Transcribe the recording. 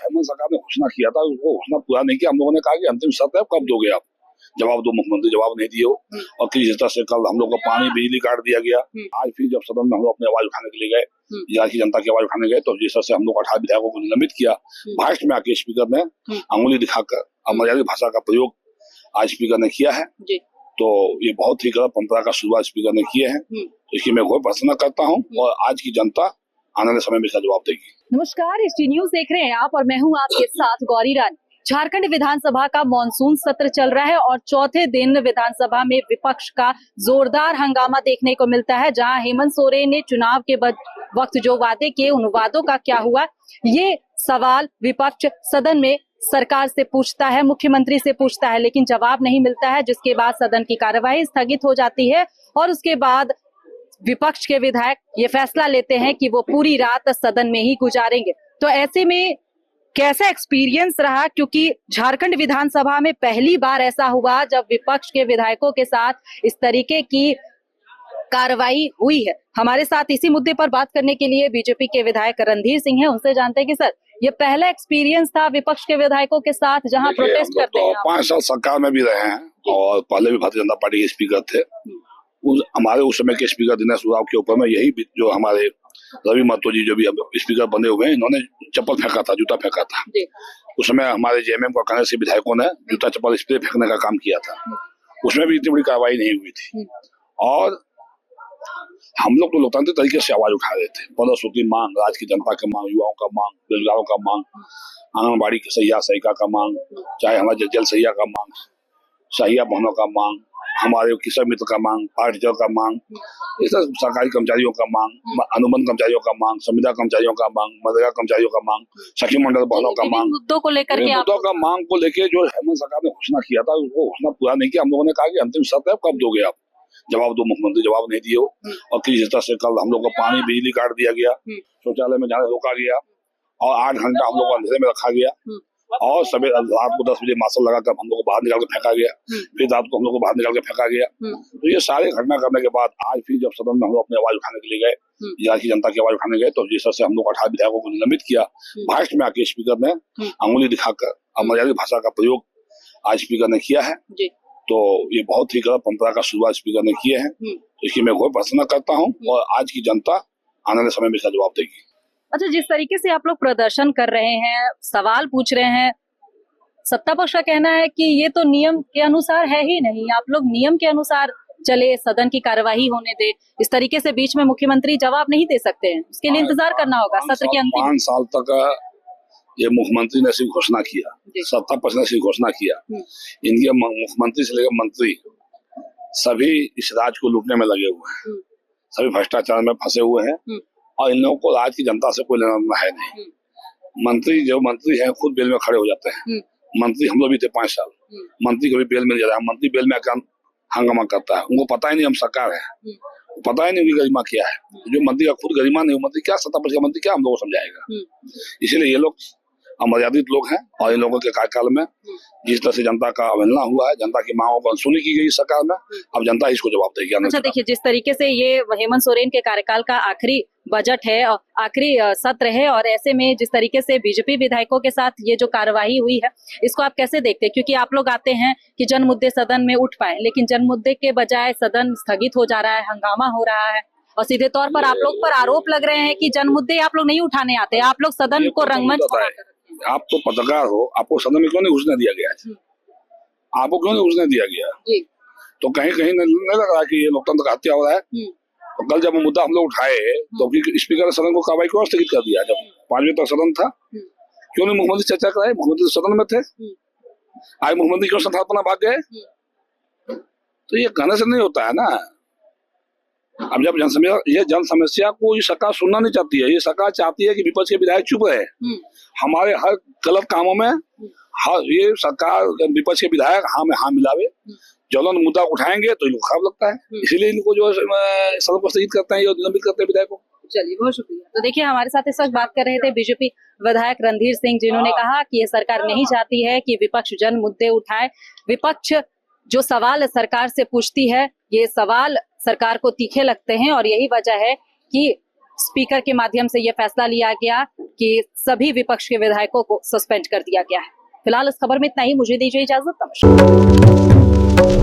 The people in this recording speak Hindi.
हेमंत सरकार ने घोषणा किया था, वो घोषणा पूरा नहीं किया। हम लोगों ने कहा कि अंतिम शर्त है, कब दोगे आप जवाब दो। मुख्यमंत्री जवाब नहीं दिए हो। और किसी तरह से कल हम लोग को पानी बिजली काट दिया गया। आज फिर जब सदन में हम लोग अपनी आवाज उठाने के लिए गए, यहाँ की जनता की आवाज उठाने गए, तो जिस तरह से हम लोग 18 विधायकों को निलंबित किया, भाषण में आके स्पीकर ने अंगुली दिखाकर अमर्यादित भाषा का प्रयोग आज स्पीकर ने किया है। तो ये बहुत ही गलत परंपरा का शुरुआत स्पीकर ने किए हैं। इसकी मैं घोर भर्त्सना करता हूँ और आज की जनता आने वाले समय में इसका जवाब देगी। नमस्कार, ST न्यूज देख रहे हैं आप और मैं हूँ आपके साथ गौरी रानी। झारखंड विधानसभा का मॉनसून सत्र चल रहा है और चौथे दिन विधानसभा में विपक्ष का जोरदार हंगामा देखने को मिलता है, जहां हेमंत सोरेन ने चुनाव के वक्त जो वादे किए उन वादों का क्या हुआ, ये सवाल विपक्ष सदन में सरकार से पूछता है, मुख्यमंत्री से पूछता है, लेकिन जवाब नहीं मिलता है, जिसके बाद सदन की कार्यवाही स्थगित हो जाती है और उसके बाद विपक्ष के विधायक ये फैसला लेते हैं कि वो पूरी रात सदन में ही गुजारेंगे। तो ऐसे में कैसा एक्सपीरियंस रहा, क्योंकि झारखंड विधानसभा में पहली बार ऐसा हुआ जब विपक्ष के विधायकों के साथ इस तरीके की कार्रवाई हुई है। हमारे साथ इसी मुद्दे पर बात करने के लिए बीजेपी के विधायक रणधीर सिंह हैं। उनसे जानते हैं कि सर, ये पहला एक्सपीरियंस था विपक्ष के विधायकों के साथ जहां प्रोटेस्ट करते हैं। 5 साल सरकार में भी रहे हैं और पहले भी भारतीय जनता पार्टी के स्पीकर थे। हमारे उस समय के स्पीकर दिनेश उरांव के ऊपर में यही जो हमारे रवि महतो जी जो भी स्पीकर बने हुए हैं, इन्होंने चप्पल फेंका था, जूता फेंका था। उस समय हमारे JMM का कांग्रेस के विधायकों ने जूता चप्पल स्प्रे फेंकने का काम किया था। उसमें भी इतनी बड़ी कार्रवाई नहीं हुई थी। और हम लोग तो लोकतांत्रिक तरीके से आवाज उठा रहे थे। पदोन्नति मांग, राज्य की जनता की मांग, युवाओं का मांग, बेरोजगारों का मांग, आंगनबाड़ी की सहिया सहिका का मांग, चाहे हमारे जल सहिया का मांग, सहिया बहनों का मांग, हमारे किसान मित्र का मांग, पार्टी का मांग, इस सरकारी कर्मचारियों का मांग, अनुबंध कर्मचारियों का मांग, संविदा कर्मचारियों का मांग, मनरेगा कर्मचारियों का मांग, सखी मंडल बहनों का मांग, मुद्दों को लेकर के मुद्दों का मांग को लेके जो हेमंत सरकार ने घोषणा किया था, वो घोषणा पूरा नहीं किया। हम लोगों ने कहा कि अंतिम शर्त है, कब दोगे आप जवाब दो। मुख्यमंत्री जवाब नहीं दिए हो। और किसी तरह से कल हम लोग को पानी बिजली काट दिया गया, शौचालय में जाने रोका गया और 8 घंटा हम लोग को अंधेरे में रखा गया और सवेरे रात को 10 बजे मार्शल लगाकर हम लोग को बाहर निकाल के फेंका गया। फिर रात को हम लोग को बाहर निकाल के फेंका गया। तो ये सारे घटना करने के बाद आज फिर जब सदन में हम लोग अपनी आवाज उठाने के लिए गए, यहाँ की जनता की आवाज उठाने गए, तो जिस तरह से हम लोग 18 विधायकों को निलंबित किया, भाषण में आके स्पीकर ने अंगुली दिखाकर अमर्यादित भाषा का प्रयोग आज स्पीकर ने किया है। तो ये बहुत ही गलत परंपरा का शुरुआत स्पीकर ने किए हैं। इसकी मैं घोर भर्त्सना करता हूँ और आज की जनता आने वाले समय में इसका जवाब देगी। अच्छा, जिस तरीके से आप लोग प्रदर्शन कर रहे हैं, सवाल पूछ रहे हैं, सत्ता पक्ष का कहना है कि ये तो नियम के अनुसार है ही नहीं, आप लोग नियम के अनुसार चले, सदन की कार्यवाही होने दे। इस तरीके से बीच में मुख्यमंत्री जवाब नहीं दे सकते हैं, उसके लिए इंतजार करना होगा सत्र के अंतिम। 5 साल तक ये मुख्यमंत्री ने सिर्फ घोषणा किया, सत्ता पक्ष ने सिर्फ घोषणा किया। इनके मुख्यमंत्री से लेकर मंत्री सभी इस राज को लूटने में लगे हुए हैं, सभी भ्रष्टाचार में फंसे हुए हैं और इन लोगों को राज्य की जनता से कोई लेना देना है नहीं। मंत्री जो मंत्री हैं खुद बेल में खड़े हो जाते हैं। मंत्री हम लोग भी थे 5 साल, मंत्री को भी बेल मिल जाता है, मंत्री बेल में आकर हंगामा करता है। उनको पता ही नहीं हम सरकार है, पता ही नहीं उनकी गरिमा क्या है। जो मंत्री का खुद गरिमा नहीं, मंत्री क्या सत्ता पक्ष का मंत्री क्या हम लोगों को समझाएगा। इसीलिए ये लोग अमर्यादित लोग हैं और इन लोगों के कार्यकाल में जिस तरह से जनता का अवहेलना हुआ है, जनता की मांगों को अनसुनी की गई सरकार में, अब जनता इसको जवाब देगी। अच्छा, देखिए, जिस तरीके से ये हेमंत सोरेन के कार्यकाल का आखिरी बजट है और आखिरी सत्र है, और ऐसे में जिस तरीके से बीजेपी विधायकों के साथ ये जो कार्यवाही हुई है, इसको आप कैसे देखते हैं? क्योंकि आप लोग आते हैं कि जन मुद्दे सदन में उठ पाए, लेकिन जन मुद्दे के बजाय सदन स्थगित हो जा रहा है, हंगामा हो रहा है और सीधे तौर पर आप लोग पर आरोप लग रहे हैं कि जन मुद्दे आप लोग नहीं उठाने आते, आप लोग सदन को रंगमंच। आप तो पत्रकार हो, आपको सदन में क्यों नहीं घुसने दिया गया? आपको क्यों नहीं घुसने दिया गया? तो कहीं कहीं नहीं लग रहा कि ये लोकतंत्र का हत्या हो रहा है? तो कल जब मुद्दा हम लोग उठाए तो स्पीकर ने सदन को कार्रवाई क्यों स्थगित कर दिया? जब 5 बजे तक सदन था, क्यों नहीं मुख्यमंत्री चर्चा कराए? मुख्यमंत्री सदन में थे, आज मुख्यमंत्री क्यों संथापना भाग गए? तो ये कहने से नहीं होता है ना। अब जब जन समस्या को ये सरकार सुनना नहीं चाहती है, ये सरकार चाहती है कि विपक्ष के विधायक चुप रहे। हमारे हर गलत कामों में ये सरकार विपक्ष के विधायक हाँ में हाँ मिलावे, ज्वलन मुद्दा उठाएंगे तो इनको खराब लगता है, इसीलिए इनको जो सदन को स्थगित करते हैं, निलंबित करते हैं विधायकों। चलिए, बहुत शुक्रिया। तो देखिए, हमारे साथ इस वक्त बात कर रहे थे बीजेपी विधायक रणधीर सिंह, जिन्होंने कहा कि ये सरकार नहीं चाहती है कि विपक्ष जन मुद्दे उठाए। विपक्ष जो सवाल सरकार से पूछती है, ये सवाल सरकार को तीखे लगते हैं और यही वजह है कि स्पीकर के माध्यम से यह फैसला लिया गया कि सभी विपक्ष के विधायकों को सस्पेंड कर दिया गया है। फिलहाल इस खबर में इतना ही, मुझे दीजिए इजाजत, नमस्कार।